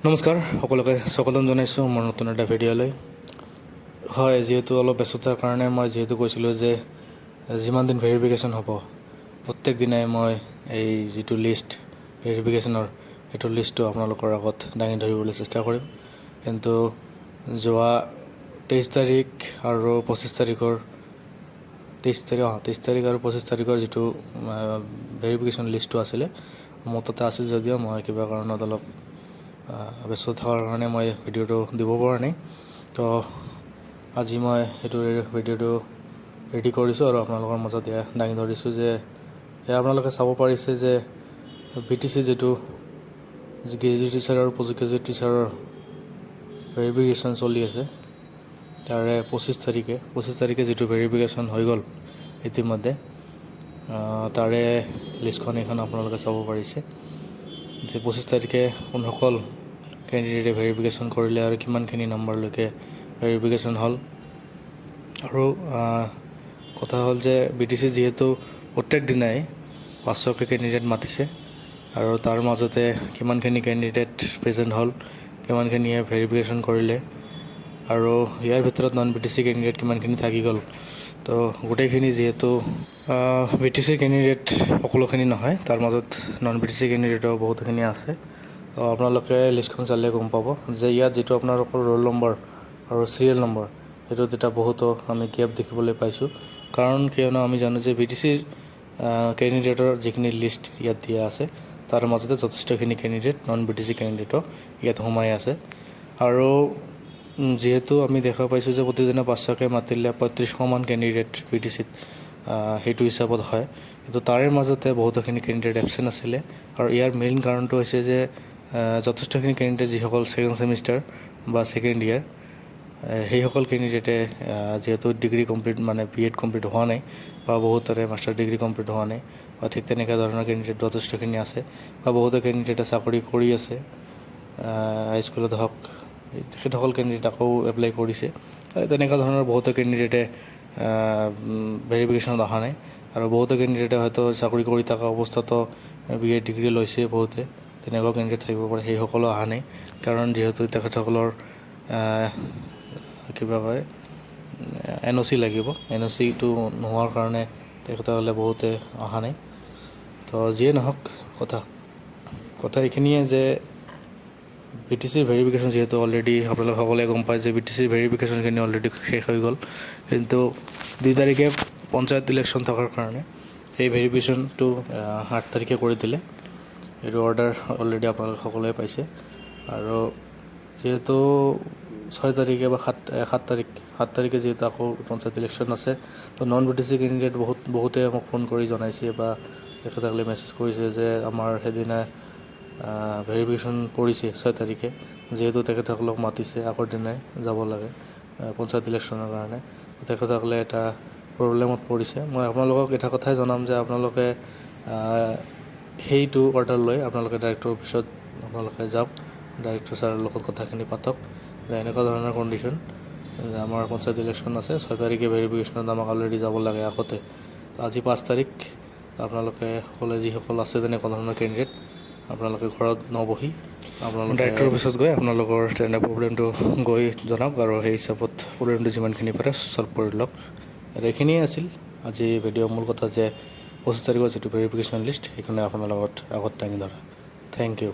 নমস্কাৰ সকলোকে স্বাগতম জনাইছোঁ মোৰ নতুন এটা ভিডিঅ'লৈ। হয়, যিহেতু অলপ ব্যস্ততাৰ কাৰণে মই যিহেতু কৈছিলোঁ যে যিমান দিন ভেৰিফিকেশ্যন হ'ব প্ৰত্যেক দিনাই মই এই যিটো লিষ্ট ভেৰিফিকেশ্যনৰ সেইটো লিষ্টটো আপোনালোকৰ আগত দাঙি ধৰিবলৈ চেষ্টা কৰিম। কিন্তু যোৱা 23 তাৰিখ আৰু 25 তাৰিখৰ 23 তাৰিখ আৰু 25 তাৰিখৰ যিটো ভেৰিফিকেশ্যন লিষ্টটো আছিলে মোৰ তাতে আছিল যদিও মই কিবা কাৰণত অলপ ব্যস্ত থকাৰ কাৰণে মই ভিডিঅ'টো দিব পৰা নাই। তো আজি মই সেইটো ভিডিঅ'টো ৰেডি কৰিছোঁ আৰু আপোনালোকৰ মাজত এয়া দাঙি ধৰিছোঁ যে এয়া আপোনালোকে চাব পাৰিছে যে BTC যিটো গ্ৰেজুৱেট টিচাৰ আৰু পষ্ট গ্ৰেজুৱেট টিচাৰৰ ভেৰিফিকেশ্যন চলি আছে তাৰে 25 তাৰিখে যিটো ভেৰিফিকেশ্যন হৈ গ'ল ইতিমধ্যে তাৰে লিষ্টখন এইখন আপোনালোকে চাব পাৰিছে যে 25 তাৰিখে কোনসকল কেণ্ডিডেটে ভেৰিফিকেশ্যন কৰিলে আৰু কিমানখিনি নম্বৰলৈকে ভেৰিফিকেশ্যন হ'ল। আৰু কথা হ'ল যে BTC যিহেতু প্ৰত্যেক দিনাই 500কে কেণ্ডিডেট মাতিছে আৰু তাৰ মাজতে কিমানখিনি কেণ্ডিডেট প্ৰেজেণ্ট হ'ল, কিমানখিনিয়ে ভেৰিফিকেশ্যন কৰিলে আৰু ইয়াৰ ভিতৰত নন BTC কেণ্ডিডেট কিমানখিনি থাকি গ'ল। তো গোটেইখিনি যিহেতু BTC কেণ্ডিডেট সকলোখিনি নহয়, তাৰ মাজত নন BTC কেণ্ডিডেটৰ বহুতখিনি আছে। তো আপোনালোকে লিষ্টখন চালে গম পাব যে ইয়াত যিটো আপোনালোকৰ ৰোল নম্বৰ আৰু চিৰিয়েল নম্বৰ সেইটোত এটা বহুতো আমি গেপ দেখিবলৈ পাইছোঁ। কাৰণ কিয়নো আমি জানো যে BTCৰ কেণ্ডিডেটৰ যিখিনি লিষ্ট ইয়াত দিয়া আছে তাৰ মাজতে যথেষ্টখিনি কেণ্ডিডেট নন BTC কেণ্ডিডেটো ইয়াত সোমাই আছে। আৰু যিহেতু আমি দেখা পাইছোঁ যে প্ৰতিদিনে 500কে মাতিলে 3500মান কেণ্ডিডেট BTCত সেইটো হিচাপত হয়, কিন্তু তাৰে মাজতে বহুতোখিনি কেণ্ডিডেট এবচেণ্ট আছিলে। আৰু ইয়াৰ মেইন কাৰণটো হৈছে যে যথেষ্টখিনি কেণ্ডিডেট যিসকল ছেকেণ্ড ছেমিষ্টাৰ বা ছেকেণ্ড ইয়াৰ সেইসকল কেণ্ডিডেটে যিহেতু ডিগ্ৰী কমপ্লিট মানে BEd কমপ্লিট হোৱা নাই বা বহুতৰে মাষ্টাৰ ডিগ্ৰী কমপ্লিট হোৱা নাই বা ঠিক তেনেকুৱা ধৰণৰ কেণ্ডিডেট যথেষ্টখিনি আছে বা বহুতো কেণ্ডিডেটে চাকৰি কৰি আছে হাইস্কুলত হওক, তেখেতসকল কেণ্ডিডেট আকৌ এপ্লাই কৰিছে। তেনেকুৱা ধৰণৰ বহুতো কেণ্ডিডেটে ভেৰিফিকেশ্যনত অহা নাই আৰু বহুতো কেণ্ডিডেটে হয়তো চাকৰি কৰি থকা অৱস্থাতো BEd ডিগ্ৰী লৈছে বহুতে, তেনেকুৱা কেণ্ডিডেট থাকিব পাৰে, সেইসকলো অহা নাই। কাৰণ যিহেতু তেখেতসকলৰ কিবা কয় NOC লাগিব, NOCটো নোহোৱাৰ কাৰণে তেখেতসকলে বহুতে অহা নাই। তো যিয়ে নহওক কথা এইখিনিয়ে যে BTCৰ ভেৰিফিকেশ্যন যিহেতু অলৰেডি আপোনালোকে সকলোৱে গম পায় যে BTCৰ ভেৰিফিকেশ্যনখিনি অলৰেডি শেষ হৈ গ'ল, কিন্তু 2 তাৰিখে পঞ্চায়ত ইলেকশ্যন থকাৰ কাৰণে সেই ভেৰিফিকেশ্যনটো 8 তাৰিখে কৰি দিলে। এইটো অৰ্ডাৰ অলৰেডি আপোনালোকে সকলোৱে পাইছে। আৰু যিহেতু 6 তাৰিখে বা 7 তাৰিখে যিহেতু আকৌ পঞ্চায়ত ইলেকশ্যন আছে, তো নন BTC কেণ্ডিডেট বহুতে মোক ফোন কৰি জনাইছে বা তেখেতসকলে মেছেজ কৰিছে যে আমাৰ সেইদিনা ভেৰিফিকেশ্যন পৰিছে 6 তাৰিখে, যিহেতু তেখেতসকলক মাতিছে আগৰ দিনাই যাব লাগে পঞ্চায়ত ইলেকশ্যনৰ কাৰণে, তেখেতসকলে এটা প্ৰব্লেমত পৰিছে। মই আপোনালোকক এটা কথাই জনাম যে আপোনালোকে সেইটো অৰ্ডাৰ লৈ আপোনালোকে ডাইৰেক্টৰ অফিচত আপোনালোকে যাওক, ডাইৰেক্টৰ ছাৰৰ লগত কথাখিনি পাতক যে এনেকুৱা ধৰণৰ কণ্ডিশ্যন যে আমাৰ পঞ্চায়ত ইলেকশ্যন আছে 6 তাৰিখে ভেৰিফিকেশ্যনত আমাক অলৰেডি যাব লাগে আগতে। আজি 5 তাৰিখ, আপোনালোকে সকলোৱে যিসকল আছে তেনেকুৱা ধৰণৰ কেণ্ডিডেট আপোনালোকে ঘৰত নবহি আপোনালোকে ডাইৰেক্টৰ অফিচত গৈ আপোনালোকৰ তেনে প্ৰব্লেমটো গৈ জনাওক আৰু সেই হিচাপত প্ৰব্লেমটো যিমানখিনি পাৰে ছল্ভ কৰি লওক। আৰু এইখিনিয়ে আছিল আজি ভিডিঅ' মূল কথা যে 25 তাৰিখৰ যিটো ভেৰিফিকেশ্যন লিষ্ট সেইখনে আপোনাৰ লগত আগত দাঙি ধৰা। Thank U.